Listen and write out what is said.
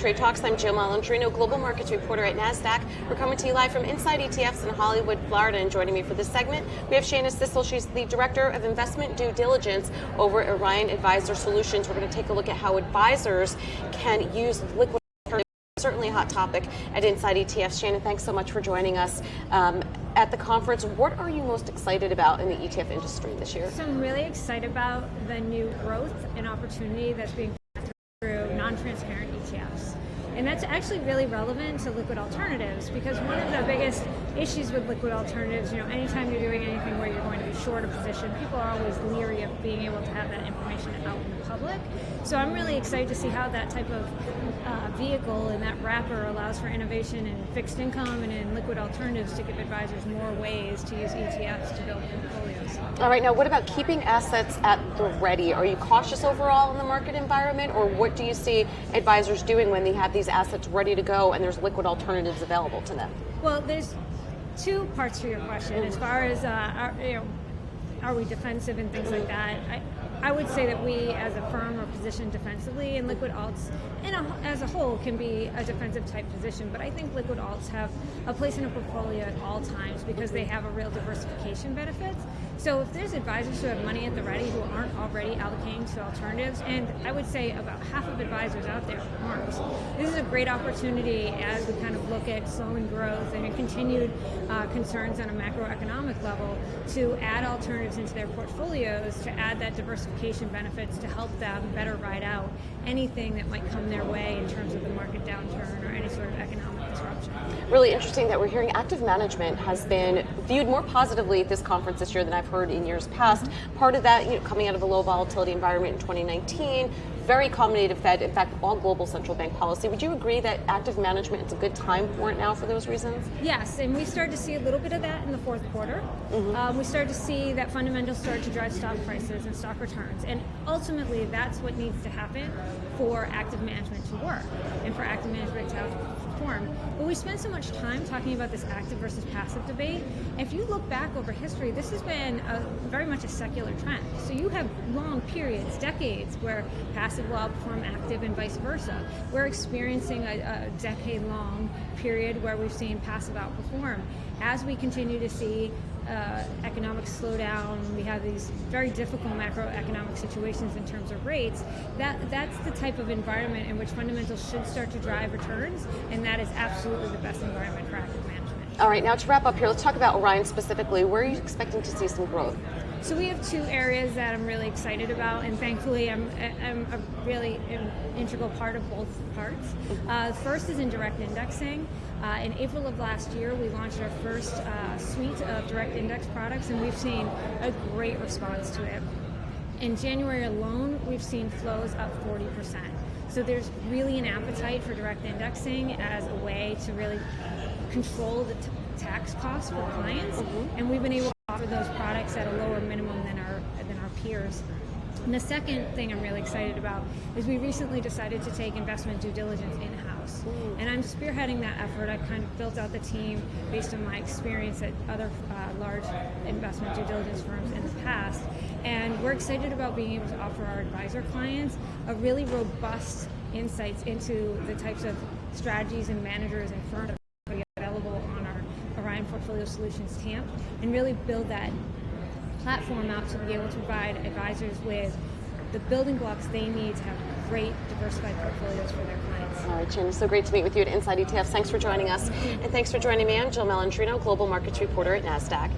Trade Talks. I'm Jill Malandrino, Global Markets Reporter at Nasdaq. We're coming to you live from Inside ETFs in Hollywood, Florida, and joining me for this segment, we have Shana Sissel. She's the Director of Investment Due Diligence over at Orion Advisor Solutions. We're going to take a look at how advisors can use liquid alternatives. Certainly a hot topic at Inside ETFs. Shana, thanks so much for joining us at the conference. What are you most excited about in the ETF industry this year? So I'm really excited about the new growth and opportunity that's being through non-transparent ETFs. And that's actually really relevant to liquid alternatives, because one of the biggest issues with liquid alternatives, anytime you're doing anything where you're going to be short a position, people are always leery of being able to have that information out in the public. So I'm really excited to see how that type of vehicle and that wrapper allows for innovation in fixed income and in liquid alternatives to give advisors more ways to use ETFs to build portfolios. All right, now what about keeping assets at the ready? Are you cautious overall in the market environment, or what do you see advisors doing when they have these assets ready to go and there's liquid alternatives available to them? Well, there's two parts to your question. As far as are we defensive and things like that, I would say that we as a firm are positioned defensively, and liquid alts as a whole can be a defensive type position, but I think liquid alts have a place in a portfolio at all times because they have a real diversification benefit. So if there's advisors who have money at the ready who aren't already allocating to alternatives, and I would say about half of advisors out there aren't, this is a great opportunity as we kind of look at slowing growth and continued concerns on a macroeconomic level to add alternatives into their portfolios, to add that diversification benefits to help them better ride out anything that might come their way in terms of the market downturn or any sort of economic disruption. Really interesting that we're hearing active management has been viewed more positively at this conference this year than I've heard in years past. Part of that, coming out of a low volatility environment in 2019, very accommodative Fed, in fact, all global central bank policy. Would you agree that active management is a good time for it now for those reasons? Yes, and we started to see a little bit of that in the fourth quarter. We started to see that fundamentals start to drive stock prices and stock returns, and ultimately that's what needs to happen for active management to work and for active management to perform. But we spend so much time talking about this active versus passive debate. If you look back over history, this has been very much a secular trend. So you have long periods, decades, where passive will outperform active and vice versa. We're experiencing a decade-long period where we've seen passive outperform. As we continue to see economic slowdown, we have these very difficult macroeconomic situations in terms of rates, that's the type of environment in which fundamentals should start to drive returns, and that is absolutely the best environment for active management. All right, now to wrap up here, let's talk about Orion specifically. Where are you expecting to see some growth? So we have two areas that I'm really excited about, and thankfully I'm a really integral part of both parts. First is in direct indexing. In April of last year, we launched our first suite of direct index products, and we've seen a great response to it. In January alone, we've seen flows up 40%. So there's really an appetite for direct indexing as a way to really control the tax costs for clients, and we've been able to offer those products at a lower minimum than our peers. And the second thing I'm really excited about is we recently decided to take investment due diligence in-house. And I'm spearheading that effort. I've kind of built out the team based on my experience at other large investment due diligence firms in the past. And we're excited about being able to offer our advisor clients a really robust insights into the types of strategies and managers and firms that are available on our Orion Portfolio Solutions TAMP, and really build that platform out to be able to provide advisors with the building blocks they need to have great diversified portfolios for their clients. All right, Shana, so great to meet with you at Inside ETFs. Thanks for joining us. And thanks for joining me. I'm Jill Malandrino, Global Markets Reporter at Nasdaq.